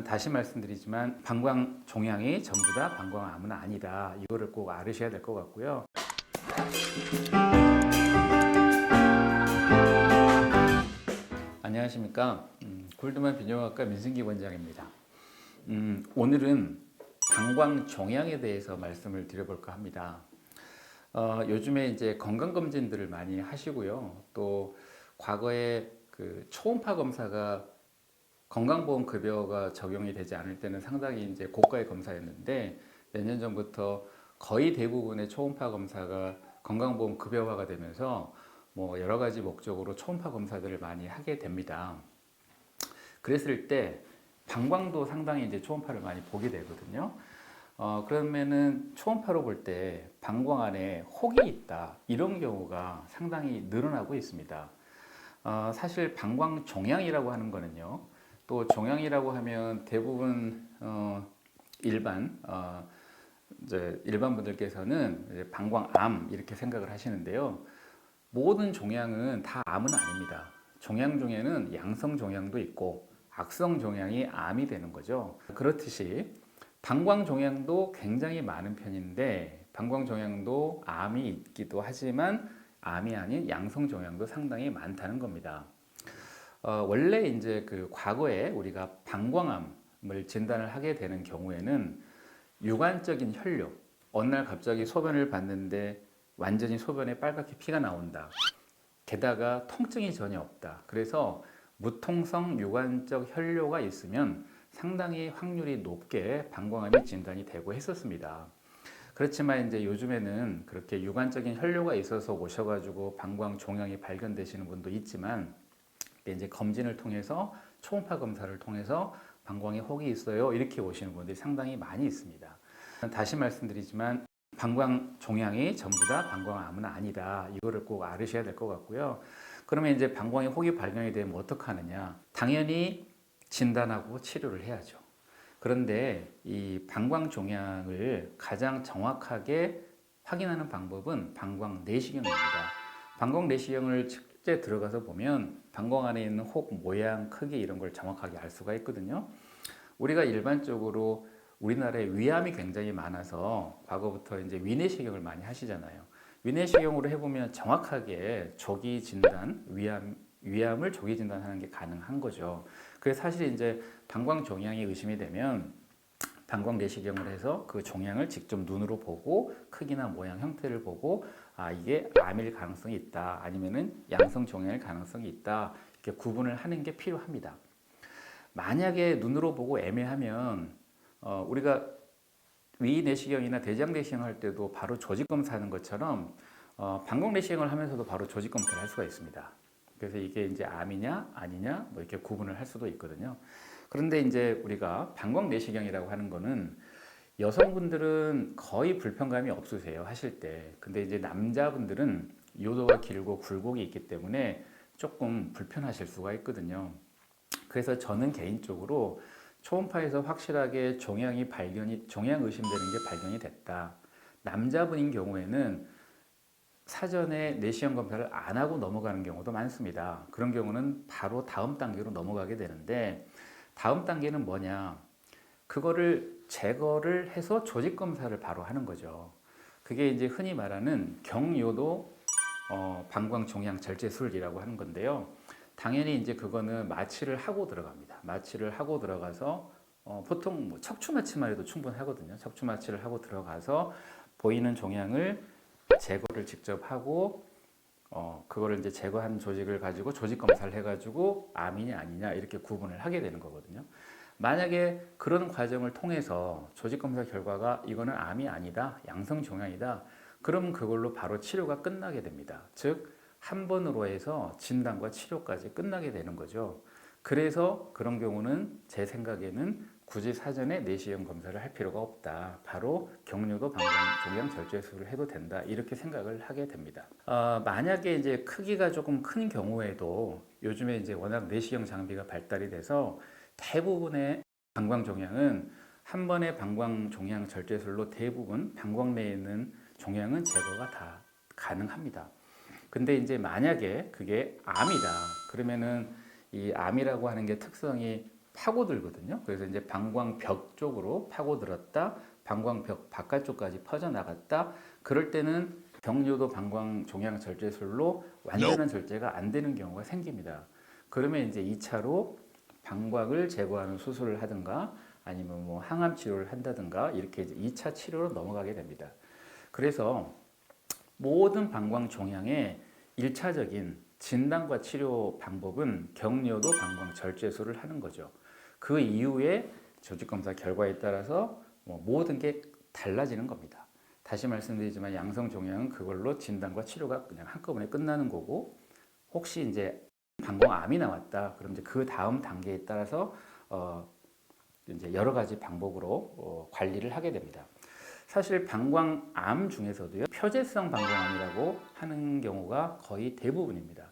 다시 말씀드리지만 방광 종양이 전부 다 방광암은 아니다. 이거를 꼭 알으셔야 될 것 같고요. 안녕하십니까. 골드만 비뇨기과 민승기 원장입니다. 오늘은 방광 종양에 대해서 말씀을 드려볼까 합니다. 요즘에 이제 건강검진들을 많이 하시고요. 또 과거에 그 초음파 검사가 건강보험급여가 적용이 되지 않을 때는 상당히 이제 고가의 검사였는데 몇 년 전부터 거의 대부분의 초음파 검사가 건강보험급여화가 되면서 뭐 여러 가지 목적으로 초음파 검사들을 많이 하게 됩니다. 그랬을 때 방광도 상당히 이제 초음파를 많이 보게 되거든요. 그러면은 초음파로 볼 때 방광 안에 혹이 있다 이런 경우가 상당히 늘어나고 있습니다. 사실 방광 종양이라고 하는 거는요. 또 종양이라고 하면 대부분 일반 일반 분들께서는 이제 방광암 이렇게 생각을 하시는데요. 모든 종양은 다 암은 아닙니다. 종양 중에는 양성 종양도 있고 악성 종양이 암이 되는 거죠. 그렇듯이 방광 종양도 굉장히 많은 편인데 방광 종양도 암이 있기도 하지만 암이 아닌 양성 종양도 상당히 많다는 겁니다. 원래 이제 그 과거에 우리가 방광암을 진단을 하게 되는 경우에는 유관적인 혈뇨, 어느 날 갑자기 소변을 봤는데 완전히 소변에 빨갛게 피가 나온다. 게다가 통증이 전혀 없다. 그래서 무통성 유관적 혈뇨가 있으면 상당히 확률이 높게 방광암이 진단이 되고 했었습니다. 그렇지만 이제 요즘에는 그렇게 유관적인 혈뇨가 있어서 오셔가지고 방광 종양이 발견되시는 분도 있지만 이제 검진을 통해서 초음파 검사를 통해서 방광에 혹이 있어요 이렇게 오시는 분들이 상당히 많이 있습니다. 다시 말씀드리지만 방광 종양이 전부 다 방광암은 아니다. 이거를 꼭 알으셔야 될 것 같고요. 그러면 이제 방광에 혹이 발견이 되면 어떻게 하느냐? 당연히 진단하고 치료를 해야죠. 그런데 이 방광 종양을 가장 정확하게 확인하는 방법은 방광 내시경입니다. 방광 내시경을 실제 들어가서 보면 방광 안에 있는 혹 모양, 크기 이런 걸 정확하게 알 수가 있거든요. 우리가 일반적으로 우리나라에 위암이 굉장히 많아서 과거부터 이제 위내시경을 많이 하시잖아요. 위내시경으로 해보면 정확하게 조기 진단, 위암을 조기 진단하는 게 가능한 거죠. 그래서 사실 이제 방광 종양이 의심이 되면 방광 내시경을 해서 그 종양을 직접 눈으로 보고 크기나 모양, 형태를 보고 이게 암일 가능성이 있다 아니면은 양성 종양일 가능성이 있다 이렇게 구분을 하는 게 필요합니다. 만약에 눈으로 보고 애매하면 우리가 위 내시경이나 대장 내시경 할 때도 바로 조직 검사하는 것처럼 방광 내시경을 하면서도 바로 조직 검사를 할 수가 있습니다. 그래서 이게 이제 암이냐 아니냐 뭐 이렇게 구분을 할 수도 있거든요. 그런데 이제 우리가 방광 내시경이라고 하는 거는 여성분들은 거의 불편감이 없으세요 하실 때. 근데 이제 남자분들은 요도가 길고 굴곡이 있기 때문에 조금 불편하실 수가 있거든요. 그래서 저는 개인적으로 초음파에서 확실하게 종양 의심되는 게 발견이 됐다. 남자분인 경우에는 사전에 내시경 검사를 안 하고 넘어가는 경우도 많습니다. 그런 경우는 바로 다음 단계로 넘어가게 되는데 다음 단계는 뭐냐? 그거를 제거를 해서 조직 검사를 바로 하는 거죠. 그게 이제 흔히 말하는 경요도 방광 종양 절제술이라고 하는 건데요. 당연히 이제 그거는 마취를 하고 들어갑니다. 마취를 하고 들어가서 보통 뭐 척추 마취만 해도 충분하거든요. 척추 마취를 하고 들어가서 보이는 종양을 제거를 직접 하고 그거를 이제 제거한 조직을 가지고 조직 검사를 해가지고 암이냐 아니냐 이렇게 구분을 하게 되는 거거든요. 만약에 그런 과정을 통해서 조직 검사 결과가 이거는 암이 아니다, 양성 종양이다. 그럼 그걸로 바로 치료가 끝나게 됩니다. 즉 한 번으로 해서 진단과 치료까지 끝나게 되는 거죠. 그래서 그런 경우는 제 생각에는 굳이 사전에 내시경 검사를 할 필요가 없다. 바로 경료도 방광 종양 절제술을 해도 된다. 이렇게 생각을 하게 됩니다. 만약에 이제 크기가 조금 큰 경우에도 요즘에 이제 워낙 내시경 장비가 발달이 돼서 대부분의 방광 종양은 한 번의 방광 종양 절제술로 대부분 방광 내에 있는 종양은 제거가 다 가능합니다. 근데 이제 만약에 그게 암이다. 그러면은 이 암이라고 하는 게 특성이 파고들거든요. 그래서 이제 방광벽 쪽으로 파고들었다, 방광벽 바깥쪽까지 퍼져나갔다. 그럴 때는 경료도 방광 종양 절제술로 완전한 절제가 안 되는 경우가 생깁니다. 그러면 이제 2차로 방광을 제거하는 수술을 하든가 아니면 뭐 항암 치료를 한다든가 이렇게 이제 2차 치료로 넘어가게 됩니다. 그래서 모든 방광 종양의 1차적인 진단과 치료 방법은 경료도 방광 절제술을 하는 거죠. 그 이후에 조직검사 결과에 따라서 뭐 모든 게 달라지는 겁니다. 다시 말씀드리지만 양성 종양은 그걸로 진단과 치료가 그냥 한꺼번에 끝나는 거고, 혹시 이제 방광암이 나왔다 그럼 이제 그 다음 단계에 따라서 이제 여러 가지 방법으로 관리를 하게 됩니다. 사실 방광암 중에서도요, 표재성 방광암이라고 하는 경우가 거의 대부분입니다.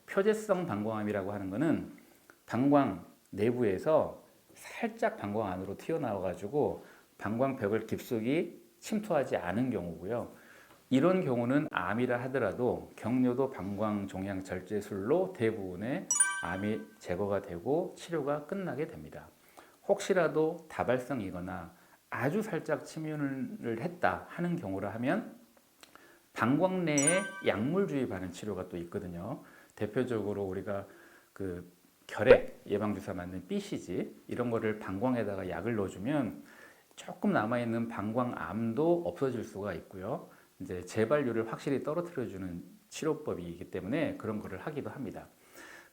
표재성 방광암이라고 하는 것은 방광 내부에서 살짝 방광 안으로 튀어나와 가지고 방광벽을 깊숙이 침투하지 않은 경우고요. 이런 경우는 암이라 하더라도 경료도 방광 종양 절제술로 대부분의 암이 제거가 되고 치료가 끝나게 됩니다. 혹시라도 다발성이거나 아주 살짝 침윤을 했다 하는 경우라 하면 방광 내에 약물 주입하는 치료가 또 있거든요. 대표적으로 우리가 그 결핵 예방주사 맞는 BCG 이런 거를 방광에다가 약을 넣어주면 조금 남아있는 방광암도 없어질 수가 있고요. 이제 재발률을 확실히 떨어뜨려주는 치료법이기 때문에 그런 거를 하기도 합니다.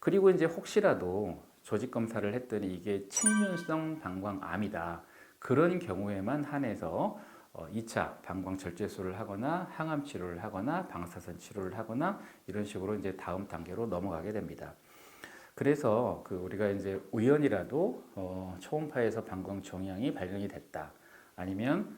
그리고 이제 혹시라도 조직 검사를 했더니 이게 침륜성 방광암이다. 그런 경우에만 한해서 2차 방광 절제술을 하거나 항암 치료를 하거나 방사선 치료를 하거나 이런 식으로 이제 다음 단계로 넘어가게 됩니다. 그래서 그 우리가 이제 우연이라도 초음파에서 방광 종양이 발견이 됐다. 아니면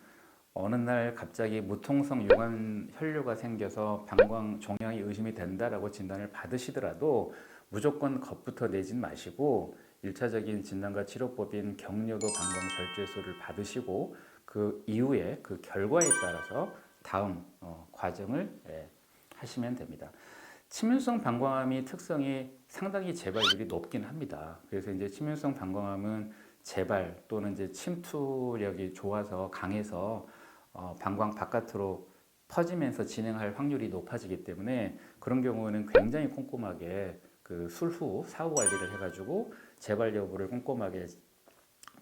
어느 날 갑자기 무통성 유관 혈류가 생겨서 방광 종양이 의심이 된다라고 진단을 받으시더라도 무조건 겁부터 내진 마시고 1차적인 진단과 치료법인 경료도 방광 절제술을 받으시고 그 이후에 그 결과에 따라서 다음 과정을 하시면 됩니다. 침윤성 방광암이 특성이 상당히 재발률이 높긴 합니다. 그래서 이제 침윤성 방광암은 재발 또는 이제 침투력이 좋아서 강해서 방광 바깥으로 퍼지면서 진행할 확률이 높아지기 때문에 그런 경우는 굉장히 꼼꼼하게 그 술후 사후 관리를 해가지고 재발 여부를 꼼꼼하게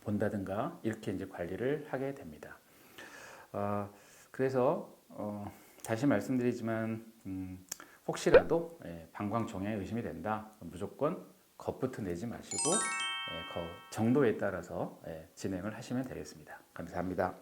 본다든가 이렇게 이제 관리를 하게 됩니다. 그래서 다시 말씀드리지만 혹시라도 방광 종양에 의심이 된다 무조건 겁부터 내지 마시고 그 정도에 따라서 진행을 하시면 되겠습니다. 감사합니다.